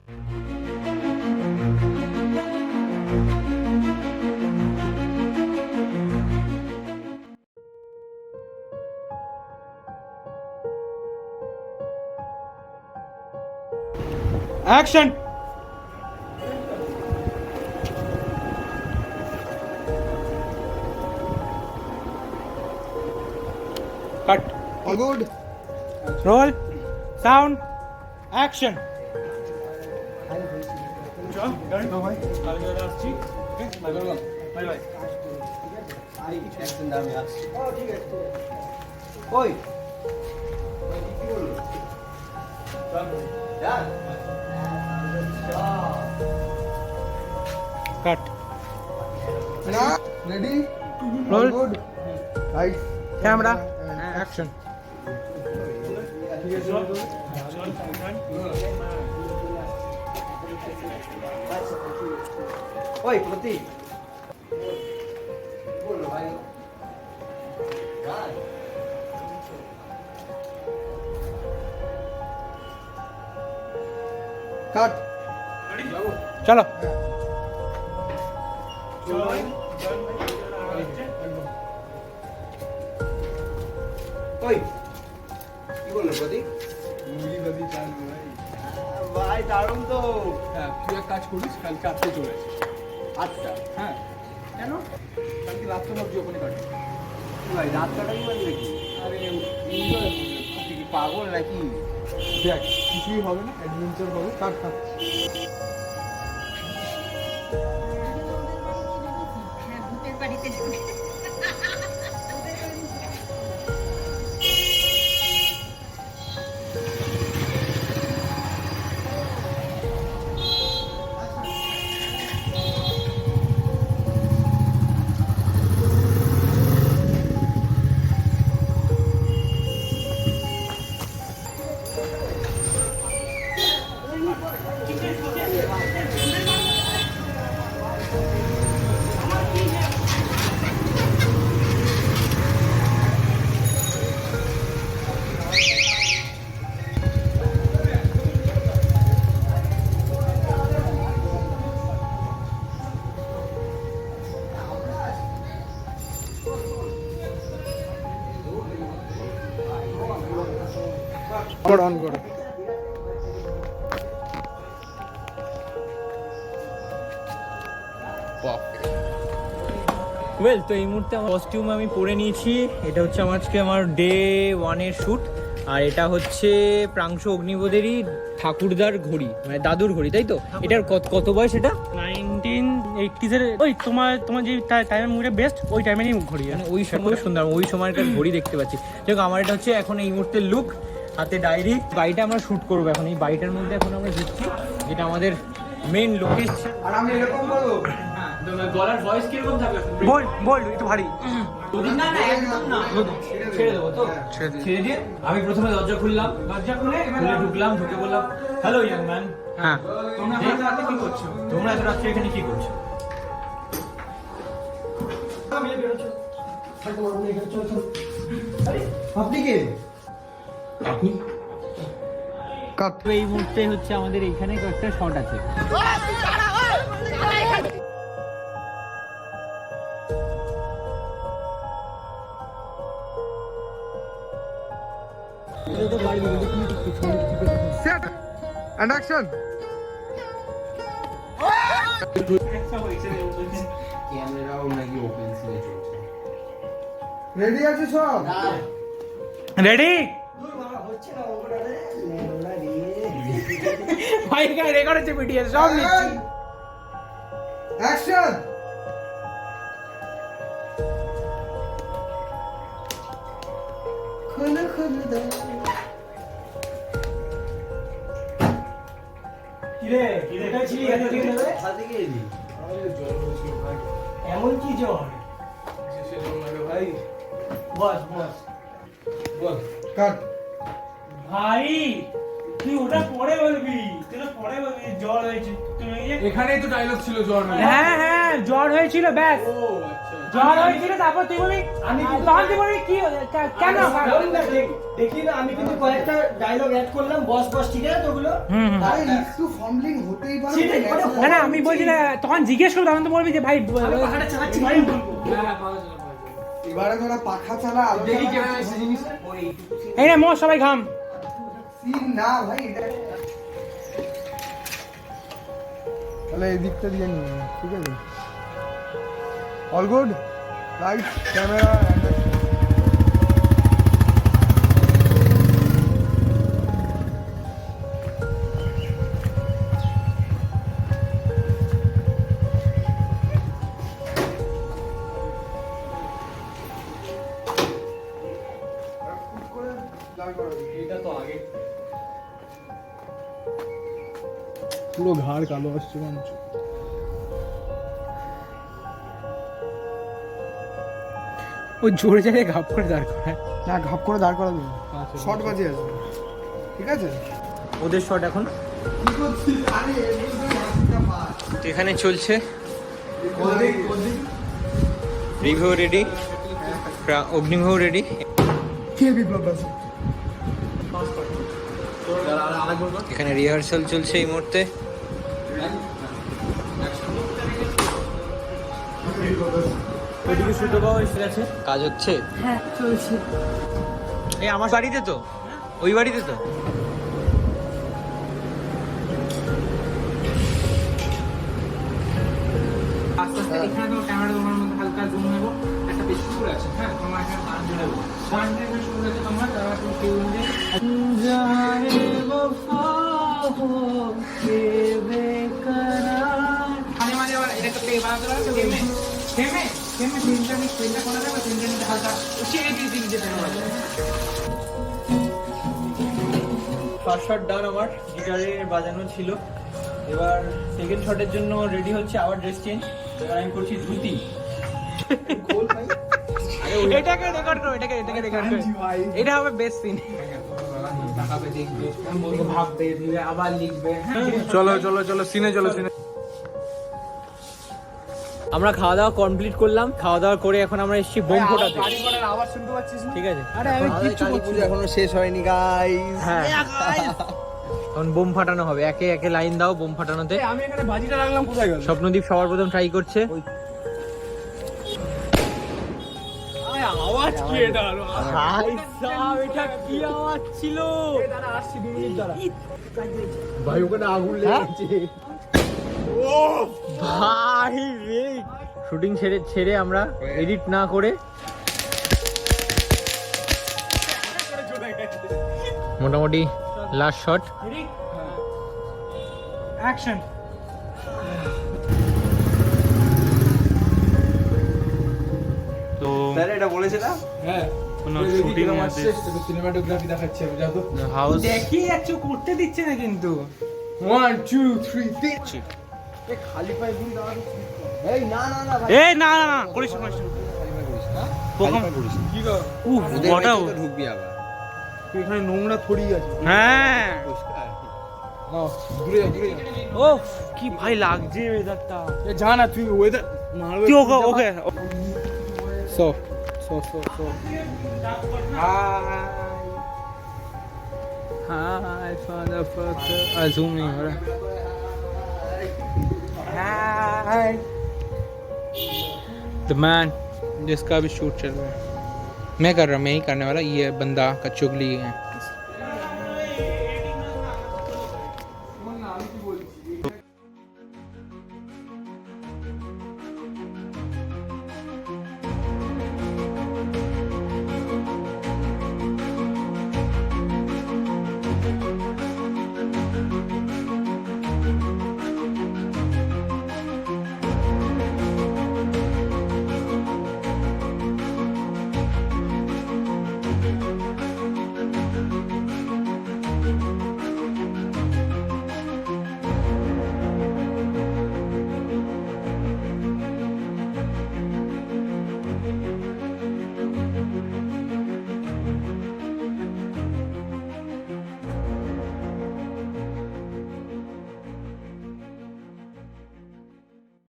Action! Cut. All good. Roll. Sound. Action. John, done. No, bhai. I'll go last cheek. Okay. Bye bye. Action dame আসছে। ঠিক আছে। ওই। কি বললো? যান। Cut. না, ready? Roll. All good. Right. Camera. Action. ঠিক আছে। ওই প্রতীক বলো ভাই গান কাট চলো। ওই কি বললো প্রতীক ভাই দারুণ তো হ্যাঁ তুই এক কাজ করিস কালকে রাত্রে চলে আসিস। আচ্ছা হ্যাঁ কেন কালকে রাত্রে ভাবছি ওখানে কাটবি। ভাই রাত কাটাই মানে নাকি আরে তুই কি পাগল নাকি? দেখ কিছুই হবে না, অ্যাডভেঞ্চার হবে। কাট কাট। হ্যাঁ ভূতের বাড়িতে ঢুকে আবার অন করো। ওয়েল, তো এই মুহূর্তে আমার কস্টিউম আমি পরে নিয়েছি। এটা হচ্ছে আমার ডে 1 এর শ্যুট। আর এটা হচ্ছে প্রাংশ অগ্নিবোধেরই ঠাকুরদার ঘড়ি, মানে দাদুর ঘড়ি, তাই তো? এটার কত বয়স? এটা 1980s এর ওই তোমার যে টাইমের মুভিটা বেস্ট ওই টাইমেরই ঘড়ি। মানে ওই সময় সুন্দর, ওই সময়কার ঘড়ি দেখতে পাচ্ছি। দেখো আমার এটা হচ্ছে এখন এই মুহূর্তে লুক, হাতে ডায়েরি। বাড়িটা আমরা শ্যুট করবো এখন। এই বাড়িটার মধ্যে এখন আমরা ঢুকছি, যেটা আমাদের মেন লোকেশন। আর আমি এরকম করবো গলার ভয়েস কিরকম থাকবে? বল একটু ভারী। না একদম না, ছেড়ে দেবো তো। ছেড়ে দিয়ে আমি প্রথমে দরজা খুললাম, খুলে ঢুকলাম, ঢুকে বললাম হ্যালো ইয়াং ম্যান। হ্যাঁ তোমরা এত রাতে কি করছো? তোমরা এত রাত্রে এখানে কি করছো? আপনি কে তো এই মুহূর্তে হচ্ছে আমাদের এইখানে কয়েকটা শট আছে। সেট এন্ড অ্যাকশন ক্যামেরাও নাকি ওপেন সিনে চলছে রেডি আছে সব রেডি হচ্ছে না ওটা রে লেওড়া রে ভাই এখানে রেকর্ড হচ্ছে ভিডিও সব নিচ্ছি। অ্যাকশন খুলে খুলে দাও কিরে এটা ছিলি এত দিন ধরে হাতে গিয়ে দি আরে জল হচ্ছে ভাই এমন কি জ্বর? শেষে জল লাগে ভাই বস বল কাট ভাই তুই ওটা পরে বলবি, তুই তো পরে বলবি জ্বর হয়েছে। এখানেই তো ডায়লগ ছিল জ্বর মানে। হ্যাঁ জ্বর হয়েছিল ব্যাস। ও আচ্ছা। জ্বর হয়েছিল তারপর তুই বলবি, আমি তখন তুই বলবি কি কেন দেখি না, আমি কিন্তু কয়েকটা ডায়লগ অ্যাড করলাম, বস বস, ঠিক আছে তো ওগুলো? আরে একটু ফর্মলিং হতেই পারে। সেটাই, ওটা না না আমি বলছি না, তখন জিজ্ঞেস করবো তখন তো বলবি যে ভাই আমি পাখাটা চালাচ্ছি, ভাই ভাই বলবো। এবারে তোরা পাখা চালা, দেখি আলোচনা কেমন আছে জিনিস। এই না মোর সবাই ঘাম। সিন না ভাই এটা। তাহলে এই দিকটা দিয়ে নিয়ে নে, ঠিক আছে? অল গুড, লাইট, ক্যামেরা, এটা তো আগে পুরো ঘাড় কালো আসছে মনে হচ্ছে। ও জোরে জোরে ঘাপ করে দাঁড় করায়। না, ঘাপ করে দাঁড় করা দেবে, শর্ট বাজে আছে, ঠিক আছে? ওদের শট এখন কি করছিস? আরে হাতটা মার। এখানে চলছে, রিভিউ রেডি, অগ্নিভিউ রেডি। কে বিপ্লব দাস? এখানে রিহার্সাল চলছে এই মুহূর্তে। ওইদিকে শুটো পাওয়া এসে গেছে, কাজ হচ্ছে। হ্যাঁ চলছে। এই আমার বাড়িতে তো, ওই বাড়িতে তো। আস্তে আস্তে এখানে তো ক্যামেরা তোমার মধ্যে হালকা জুম নেবো, একটা বেশ সুর আছে, হ্যাঁ তোমার এখানে গান জুড়ে দেবো, গান দিয়ে বেশ সুর আছে তোমার, তারা তুমি কেউ মাঝে মাঝে আবার এটা প্লে বানাতে পারবে, থেমে থেমে থেমে তিনটা মিনিট প্লেটা করা যাবে, তিনটা মিনিট হালকা ছেড়ে দিয়ে দিন যেতে হবে। ফার্স্ট শট ডান আমার, গিটারে বাজানো ছিল। এবার সেকেন্ড শটের জন্য রেডি হচ্ছে, আবার ড্রেস চেঞ্জ। এবার আমি করছি ধুতি। এটাকে রেকর্ড করো, এটাকে রেকর্ড করো, এটা হবে বেস্ট সিন। ভাববে দিবে আবার লিখবে। চলো চলো চলো, সিনে চলো, সিনে। আমরা খাওয়া দাওয়া কমপ্লিট করলাম, খাওয়া দাওয়া করে এখন আমরা এসেছি বোম ফোটাতে, গাড়ি ঘোড়ার আওয়াজ শুনতে পাচ্ছিস না? ঠিক আছে? আরে আমি কিচ্ছু করছি না, এখনো শেষ হয়নি গাইস। হ্যাঁ, এখন বোম ফাটানো হবে, একে একে লাইন দাও বোম ফাটানোতে। আমি এখানে বাজিটা রাখলাম, কোথায় গেল? স্বপ্নদীপ সবার প্রথম ট্রাই করছে। আওয়াজ কি এটা? ভাই সাহেব, এটা কি আওয়াজ ছিল? দাঁড়া, আসছি 2 মিনিট দাঁড়া। ভাই ওখানে আগুন লেগেছে। ভাই রে, শুটিং ছেড়ে আমরা এডিট না করে মোটামুটি লাস্ট শট। অ্যাকশন। তো স্যার এটা বলেছে না? হ্যাঁ, কোনো শুটিং শুটিং আছে, সিনেমাটোগ্রাফি দেখাচ্ছে, আমি যাবো। হাউস দেখিয়ে যাচ্ছ, করতে দিচ্ছে না কিন্তু। 1 2 3 4। এ খালি পায়ে ঘুম দাঁড়া। এই না না না ভাই, এই না না না করিস না, করিস না। খালি পায়ে করিস না। পোকা কি গো? উফ বটাও। ঢুকবি আবার। তুই এখানে নোংরা থড়িয়ে আছে। হ্যাঁ না, দূরে যা, দূরে যা। ও কি ভাই লাগছে ওয়েদারটা। এ যা না, তুই ওয়েদার মারবে। তুই okay okay so so so so. Hi fatherfucker zoom नहीं हो रहा। हाय द मैन जिसका भी शूट चल रहा है, मैं कर रहा हूँ, मैं ही करने वाला, ये बंदा का चुगली है।